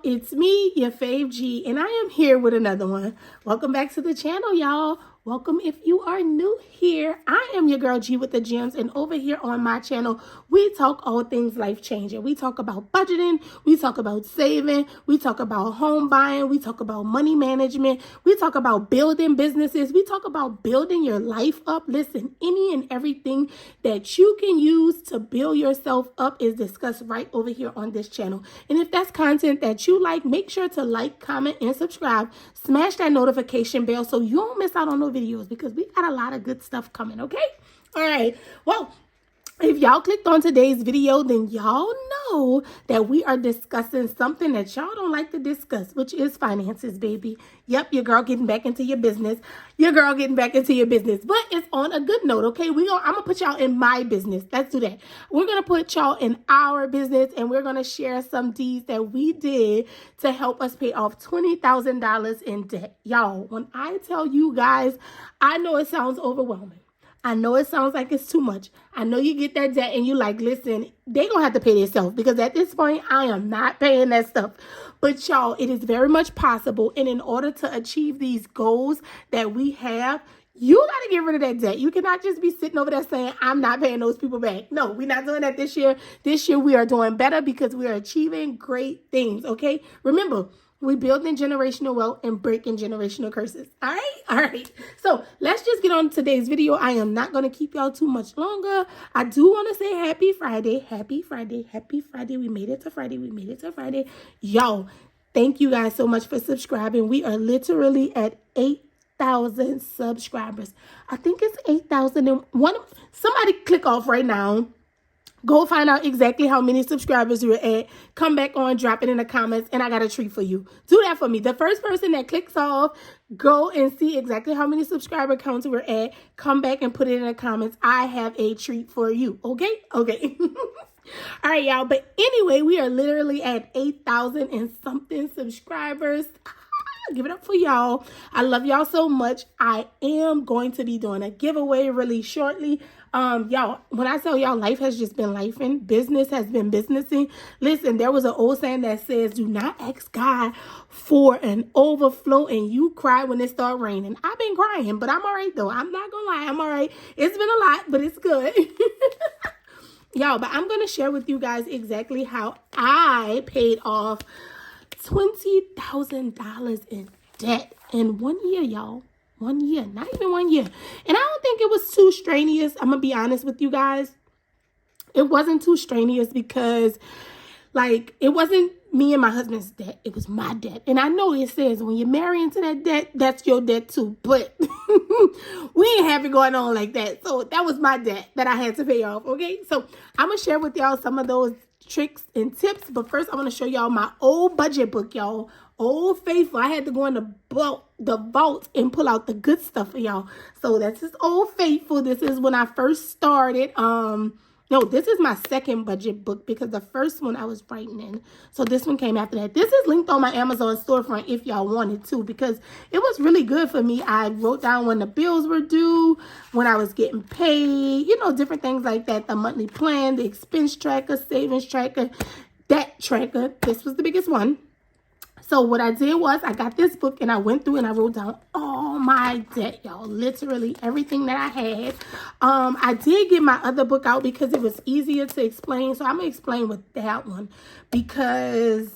it's me, your fave G, and I am here with another one. Welcome back to the channel, y'all. Welcome if you are new here. I am your girl G with the gems, and over here on my channel, we talk all things life changing. We talk about budgeting, we talk about saving, we talk about home buying, we talk about money management, we talk about building businesses, we talk about building your life up. Listen, any and everything that you can use to build yourself up is discussed right over here on this channel. And if that's content that you like, make sure to like, comment, and subscribe. Smash that notification bell so you don't miss out on no videos, because we got a lot of good stuff coming, okay? All right. Well, if y'all clicked on today's video, then y'all know that we are discussing something that y'all don't like to discuss, which is finances, baby. Yep, your girl getting back into your business. Your girl getting back into your business. But it's on a good note, okay? I'm going to put y'all in my business. Let's do that. We're going to put y'all in our business, and we're going to share some deeds that we did to help us pay off $20,000 in debt. Y'all, when I tell you guys, I know it sounds overwhelming. I know it sounds like it's too much. I know you get that debt and you like, listen, they gonna have to pay themselves, because at this point, I am not paying that stuff. But y'all, it is very much possible. And in order to achieve these goals that we have, you got to get rid of that debt. You cannot just be sitting over there saying, I'm not paying those people back. No, we're not doing that this year. This year, we are doing better because we are achieving great things, okay? Remember, we building generational wealth and breaking generational curses. All right? All right. So let's just get on to today's video. I am not going to keep y'all too much longer. I do want to say happy Friday. Happy Friday. Happy Friday. We made it to Friday. We made it to Friday. Y'all, thank you guys so much for subscribing. We are literally at 8,000 subscribers. I think it's 8,001. Somebody click off right now. Go find out exactly how many subscribers you're at. Come back on, drop it in the comments, and I got a treat for you. Do that for me. The first person that clicks off, go and see exactly how many subscriber counts we're at. Come back and put it in the comments. I have a treat for you. Okay? Okay. All right, y'all. But anyway, we are literally at 8,000 and something subscribers. Give it up for y'all. I love y'all so much. I am going to be doing a giveaway really shortly. Y'all, when I tell y'all life has just been lifing, business has been businessing. Listen, there was an old saying that says, do not ask God for an overflow and you cry when it start raining. I've been crying, but I'm all right though. I'm not gonna lie, I'm all right. It's been a lot, but it's good. Y'all, but I'm gonna share with you guys exactly how I paid off $20,000 in debt in 1 year, y'all. 1 year, not even 1 year. And I don't think it was too strenuous. I'm going to be honest with you guys. It wasn't too strenuous because, like, it wasn't me and my husband's debt. It was my debt. And I know it says when you're married into that debt, that's your debt too. But we ain't have it going on like that. So that was my debt that I had to pay off, okay? So I'm going to share with y'all some of those tricks and tips. But first, I want to show y'all my old budget book, y'all. Old faithful. I had to go in the vault and pull out the good stuff for y'all. So that's just old faithful. This is when I first started. No, this is my second budget book because the first one I was writing in. So this one came after that. This is linked on my Amazon storefront if y'all wanted to, because it was really good for me. I wrote down when the bills were due, when I was getting paid, you know, different things like that. The monthly plan, the expense tracker, savings tracker, debt tracker. This was the biggest one. So what I did was I got this book and I went through and I wrote down all my debt, y'all. Literally everything that I had. I did get my other book out because it was easier to explain. So I'm going to explain with that one because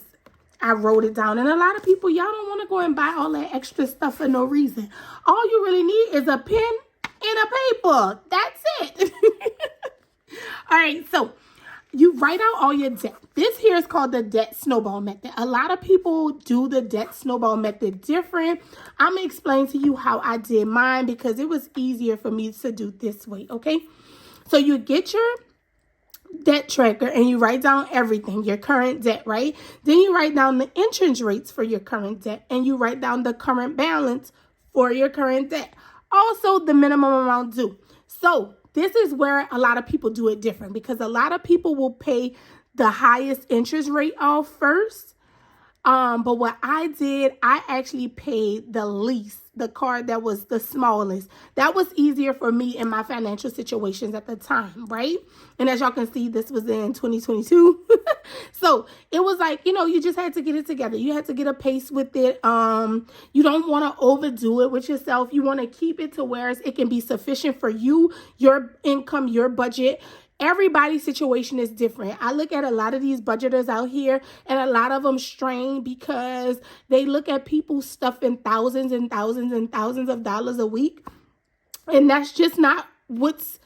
I wrote it down. And a lot of people, y'all don't want to go and buy all that extra stuff for no reason. All you really need is a pen and a paper. That's it. All right, so you write out all your debt. This here is called the debt snowball method. A lot of people do the debt snowball method different. I'm going to explain to you how I did mine because it was easier for me to do this way, okay? So you get your debt tracker and you write down everything, your current debt, right? Then you write down the interest rates for your current debt and you write down the current balance for your current debt. Also, the minimum amount due. So this is where a lot of people do it different because a lot of people will pay the highest interest rate off first But what I did, I actually paid the least, the card that was the smallest. That was easier for me in my financial situations at the time, right? And as y'all can see, this was in 2022. So it was like, you just had to get it together. You had to get a pace with it. You don't want to overdo it with yourself. You want to keep it to where it can be sufficient for you, your income, your budget. Everybody's situation is different. I look at a lot of these budgeters out here, and a lot of them strain because they look at people stuffing thousands and thousands and thousands of dollars a week. And that's just not what's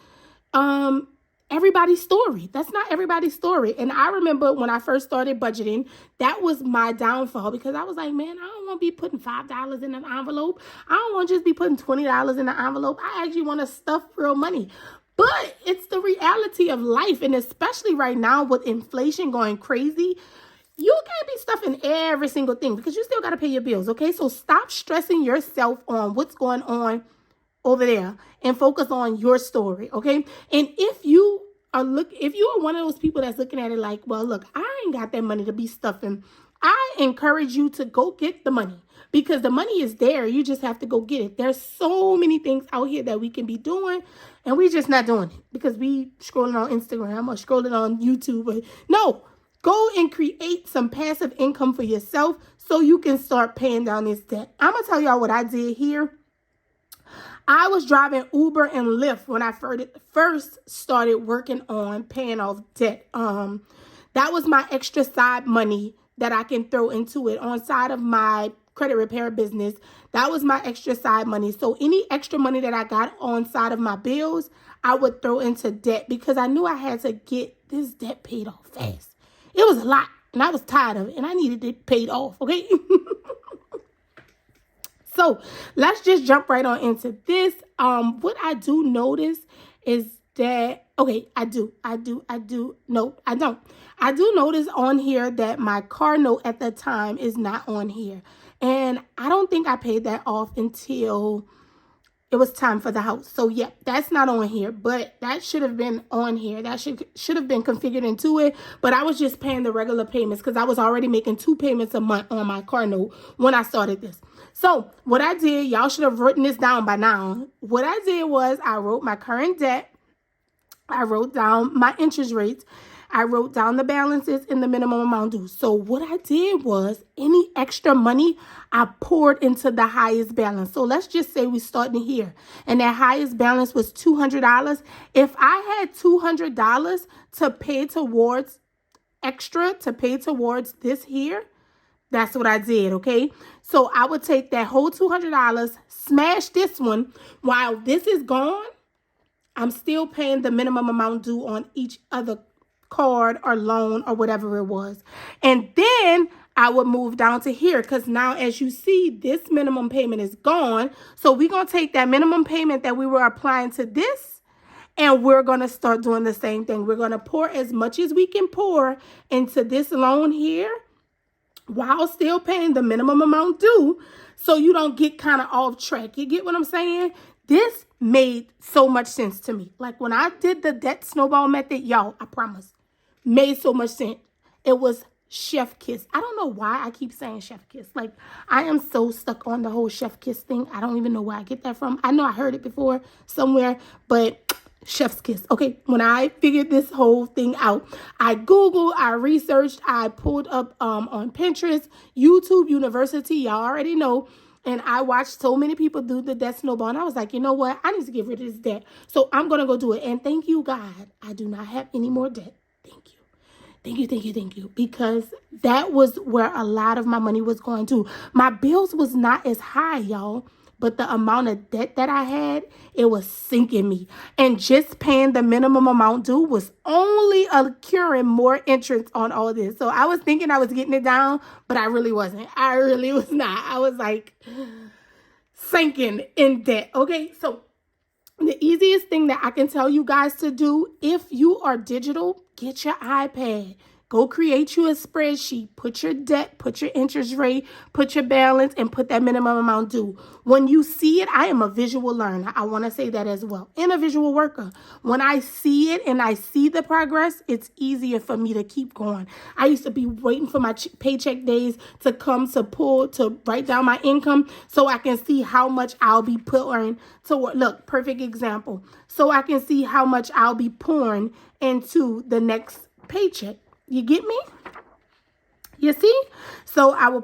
everybody's story. That's not everybody's story. And I remember when I first started budgeting, that was my downfall, because I was like, man, I don't want to be putting $5 in an envelope. I don't want to just be putting $20 in an envelope. I actually want to stuff real money. But it's the reality of life. And especially right now with inflation going crazy, you can't be stuffing every single thing, because you still got to pay your bills. Okay. So stop stressing yourself on what's going on over there and focus on your story. Okay. And if you are one of those people that's looking at it like, well, look, I ain't got that money to be stuffing, I encourage you to go get the money, because the money is there. You just have to go get it. There's so many things out here that we can be doing, and we're just not doing it because we scrolling on Instagram or scrolling on YouTube. But no, go and create some passive income for yourself so you can start paying down this debt. I'm going to tell y'all what I did here. I was driving Uber and Lyft when I first started working on paying off debt. That was my extra side money that I can throw into it on side of my credit repair business. That was my extra side money. So any extra money that I got on side of my bills, I would throw into debt, because I knew I had to get this debt paid off fast. It was a lot, and I was tired of it, and I needed it paid off, okay? So let's just jump right on into this. What I do notice is that, okay, I do notice on here that my car note at the time is not on here. And I don't think I paid that off until it was time for the house. So yeah, that's not on here, but that should have been on here. That should have been configured into it. But I was just paying the regular payments because I was already making 2 payments a month on my car note when I started this. So what I did, y'all should have written this down by now. What I did was I wrote my current debt. I wrote down my interest rates. I wrote down the balances and the minimum amount due. So what I did was any extra money I poured into the highest balance. So let's just say we starting here, and that highest balance was $200. If I had $200 to pay towards this here, that's what I did, okay? So I would take that whole $200, smash this one. While this is gone, I'm still paying the minimum amount due on each other card or loan or whatever it was. And then I would move down to here, because now, as you see, this minimum payment is gone. So we're going to take that minimum payment that we were applying to this, and we're going to start doing the same thing. We're going to pour as much as we can pour into this loan here while still paying the minimum amount due, so you don't get kind of off track. You get what I'm saying? This made so much sense to me. Like when I did the debt snowball method, y'all, I promise, made so much sense. It was chef kiss. I don't know why I keep saying chef kiss. Like, I am so stuck on the whole chef kiss thing. I don't even know where I get that from. I know I heard it before somewhere, but chef's kiss. Okay, when I figured this whole thing out, I Googled, I researched, I pulled up on Pinterest, YouTube University, y'all already know, and I watched so many people do the debt snowball, and I was like, you know what? I need to get rid of this debt. So I'm going to go do it. And thank you, God, I do not have any more debt. Thank you. Thank you. Because that was where a lot of my money was going to. My bills was not as high, y'all. But the amount of debt that I had, it was sinking me. And just paying the minimum amount due was only accruing more interest on all this. So I was thinking I was getting it down, but I really wasn't. I really was not. I was like sinking in debt. Okay, so the easiest thing that I can tell you guys to do, if you are digital, get your iPad. Go create you a spreadsheet. Put your debt, put your interest rate, put your balance, and put that minimum amount due. When you see it, I am a visual learner. I want to say that as well. And a visual worker. When I see it and I see the progress, it's easier for me to keep going. I used to be waiting for my paycheck days to come to write down my income so I can see how much I'll be putting to work. Look, perfect example. So I can see how much I'll be pouring into the next paycheck. You get me? You see? So I will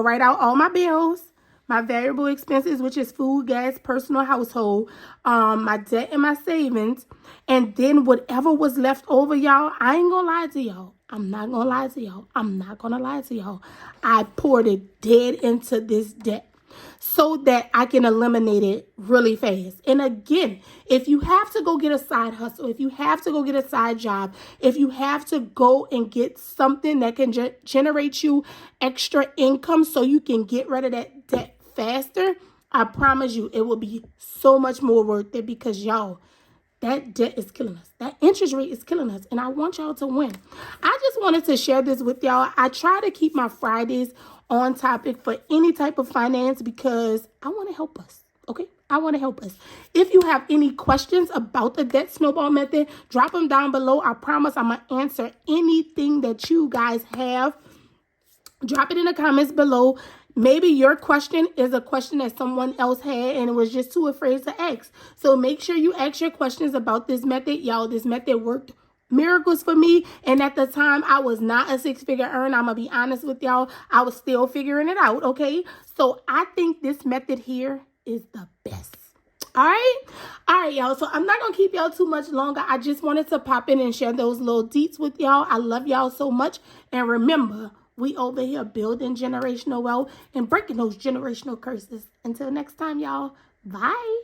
write out all my bills, my variable expenses, which is food, gas, personal, household, my debt and my savings. And then whatever was left over, y'all, I ain't gonna lie to y'all. I'm not gonna lie to y'all. I'm not gonna lie to y'all. I poured it dead into this debt so that I can eliminate it really fast. And again, if you have to go get a side hustle, if you have to go get a side job, if you have to go and get something that can generate you extra income so you can get rid of that debt faster, I promise you it will be so much more worth it, because y'all, that debt is killing us. That interest rate is killing us. And I want y'all to win. I just wanted to share this with y'all. I try to keep my Fridays on topic for any type of finance because I want to help us. Okay? I want to help us. If you have any questions about the debt snowball method, drop them down below. I promise I'm going to answer anything that you guys have. Drop it in the comments below. Maybe your question is a question that someone else had and was just too afraid to ask. So make sure you ask your questions about this method. Y'all, this method worked miracles for me. And at the time, I was not a six-figure earner. I'm going to be honest with y'all. I was still figuring it out, okay? So I think this method here is the best. All right, y'all. So I'm not going to keep y'all too much longer. I just wanted to pop in and share those little deets with y'all. I love y'all so much. And remember, we over here building generational wealth and breaking those generational curses. Until next time, y'all. Bye.